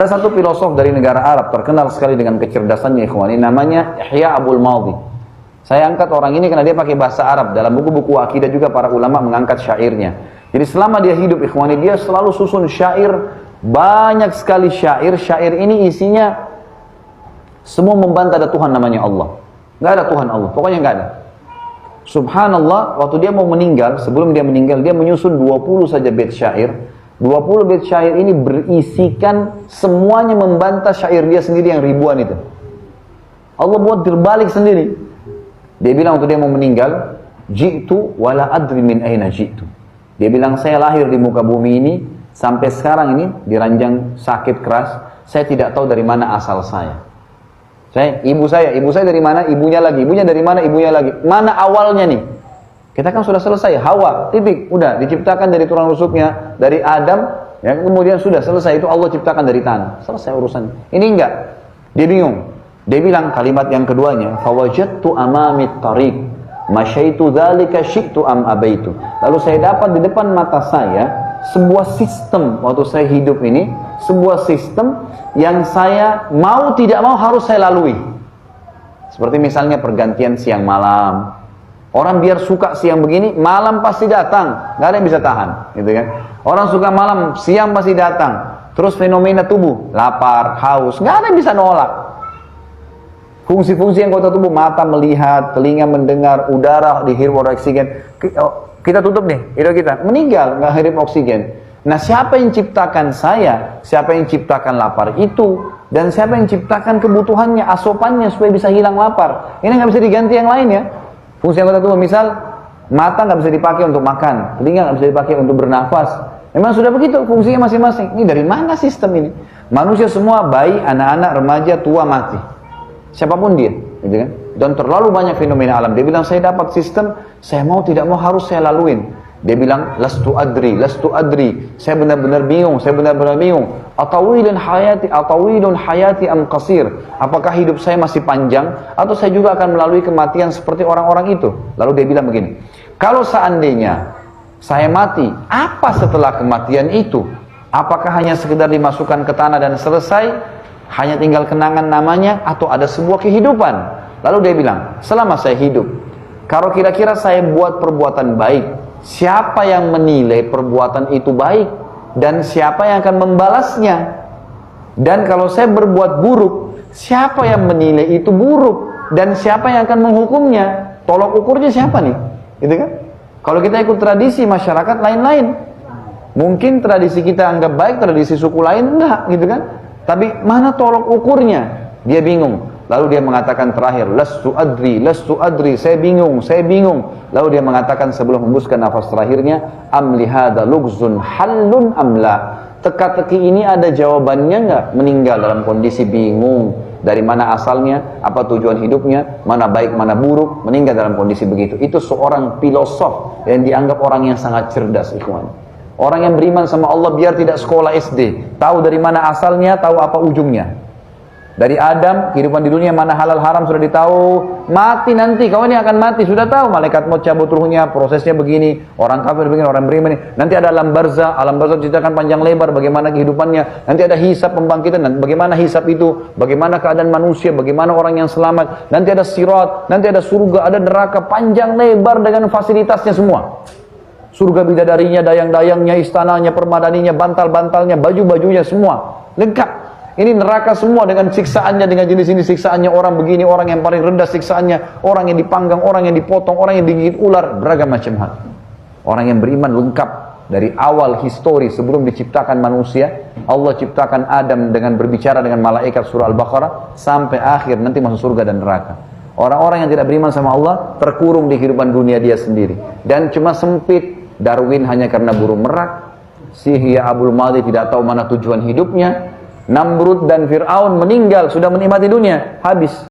Ada satu filosof dari negara Arab terkenal sekali dengan kecerdasannya, ikhwani, namanya Ihya Abul Madhi. Saya angkat orang ini karena dia pakai bahasa Arab. Dalam buku-buku akidah juga para ulama mengangkat syairnya. Jadi selama dia hidup, ikhwani, dia selalu susun syair, banyak sekali syair. Syair ini isinya semua membantah ada Tuhan namanya Allah. Nggak ada Tuhan Allah, pokoknya nggak ada. Subhanallah, waktu dia mau meninggal, sebelum dia meninggal, dia menyusun 20 saja bait syair. 20 bait syair ini berisikan semuanya membantah syair dia sendiri yang ribuan itu. Allah buat terbalik sendiri. Dia bilang waktu dia mau meninggal, ji'tu wala adri min aina ji'tu. Dia bilang, saya lahir di muka bumi ini, sampai sekarang ini diranjang sakit keras, saya tidak tahu dari mana asal saya. Ibu saya dari mana, ibunya lagi, ibunya dari mana, ibunya lagi. Mana awalnya nih? Kita kan sudah selesai, Hawa, titik, udah diciptakan dari tulang rusuknya, dari Adam, ya, kemudian sudah selesai, itu Allah ciptakan dari tanah, selesai urusan. Ini enggak, dia bingung. Dia bilang kalimat yang keduanya, fawajadtu amami tariq, masyaitu dzalika syi'tu am abaitu. Lalu saya dapat di depan mata saya sebuah sistem waktu saya hidup ini, sebuah sistem yang saya mau tidak mau harus saya lalui. Seperti misalnya pergantian siang malam. Orang biar suka siang begini, malam pasti datang, nggak ada yang bisa tahan, gitu kan? Orang suka malam, siang pasti datang. Terus fenomena tubuh, lapar, haus, nggak ada yang bisa nolak. Fungsi-fungsi yang kota tubuh, mata melihat, telinga mendengar, udara dihirup oleh oksigen. Kita tutup nih, hidung kita meninggal, nggak hirup oksigen. Nah, siapa yang ciptakan saya? Siapa yang ciptakan lapar itu? Dan siapa yang ciptakan kebutuhannya, asupannya supaya bisa hilang lapar? Ini nggak bisa diganti yang lain ya. Fungsi anggota tubuh, misal mata nggak bisa dipakai untuk makan, telinga nggak bisa dipakai untuk bernafas. Memang sudah begitu fungsinya masing-masing. Ini dari mana sistem ini? Manusia semua, bayi, anak-anak, remaja, tua, mati. Siapapun dia, gitu kan? Dan terlalu banyak fenomena alam. Dia bilang, saya dapat sistem, saya mau tidak mau harus saya laluin. Dia bilang, lastu adri. Saya benar-benar bingung, Atawilun hayati am qasir. Apakah hidup saya masih panjang atau saya juga akan melalui kematian seperti orang-orang itu? Lalu dia bilang begini, kalau seandainya saya mati, apa setelah kematian itu? Apakah hanya sekedar dimasukkan ke tanah dan selesai? Hanya tinggal kenangan namanya atau ada sebuah kehidupan? Lalu dia bilang, selama saya hidup, kalau kira-kira saya buat perbuatan baik, siapa yang menilai perbuatan itu baik dan siapa yang akan membalasnya? Dan kalau saya berbuat buruk, siapa yang menilai itu buruk dan siapa yang akan menghukumnya? Tolok ukurnya siapa nih? Gitu kan? Kalau kita ikut tradisi masyarakat lain-lain, mungkin tradisi kita anggap baik, tradisi suku lain enggak, gitu kan? Tapi mana tolok ukurnya? Dia bingung. Lalu dia mengatakan terakhir, lastu adri, saya bingung. Lalu dia mengatakan sebelum hembuskan nafas terakhirnya, amli hadza lughzun hallun amla. Teka-teki ini ada jawabannya enggak? Meninggal dalam kondisi bingung. Dari mana asalnya, apa tujuan hidupnya, mana baik, mana buruk, meninggal dalam kondisi begitu. Itu seorang filosof yang dianggap orang yang sangat cerdas, ikhwan. Orang yang beriman sama Allah biar tidak sekolah SD, tahu dari mana asalnya, tahu apa ujungnya. Dari Adam, kehidupan di dunia, mana halal haram sudah ditahu. Mati nanti, kau ini akan mati, sudah tahu. Malaikat mau cabut ruhnya, prosesnya begini. Orang kafir begini, orang beriman ini. Nanti ada alam barzah ceritakan panjang lebar bagaimana kehidupannya. Nanti ada hisab pembangkitan, bagaimana hisab itu, bagaimana keadaan manusia, bagaimana orang yang selamat. Nanti ada sirat, nanti ada surga, ada neraka, panjang lebar dengan fasilitasnya semua. Surga bidadarinya, dayang-dayangnya, istananya, permadaninya, bantal-bantalnya, baju-bajunya, semua lengkap. Ini neraka semua dengan siksaannya, dengan jenis ini siksaannya, orang begini, orang yang paling rendah siksaannya, orang yang dipanggang, orang yang dipotong, orang yang digigit ular, beragam macam hal. Orang yang beriman lengkap dari awal histori sebelum diciptakan manusia, Allah ciptakan Adam dengan berbicara dengan malaikat surah Al-Baqarah sampai akhir nanti masuk surga dan neraka. Orang-orang yang tidak beriman sama Allah terkurung di kehidupan dunia dia sendiri dan cuma sempit. Darwin hanya karena burung merak, Ihya Abul Madhi tidak tahu mana tujuan hidupnya, Namrud dan Fir'aun meninggal sudah menikmati dunia, habis.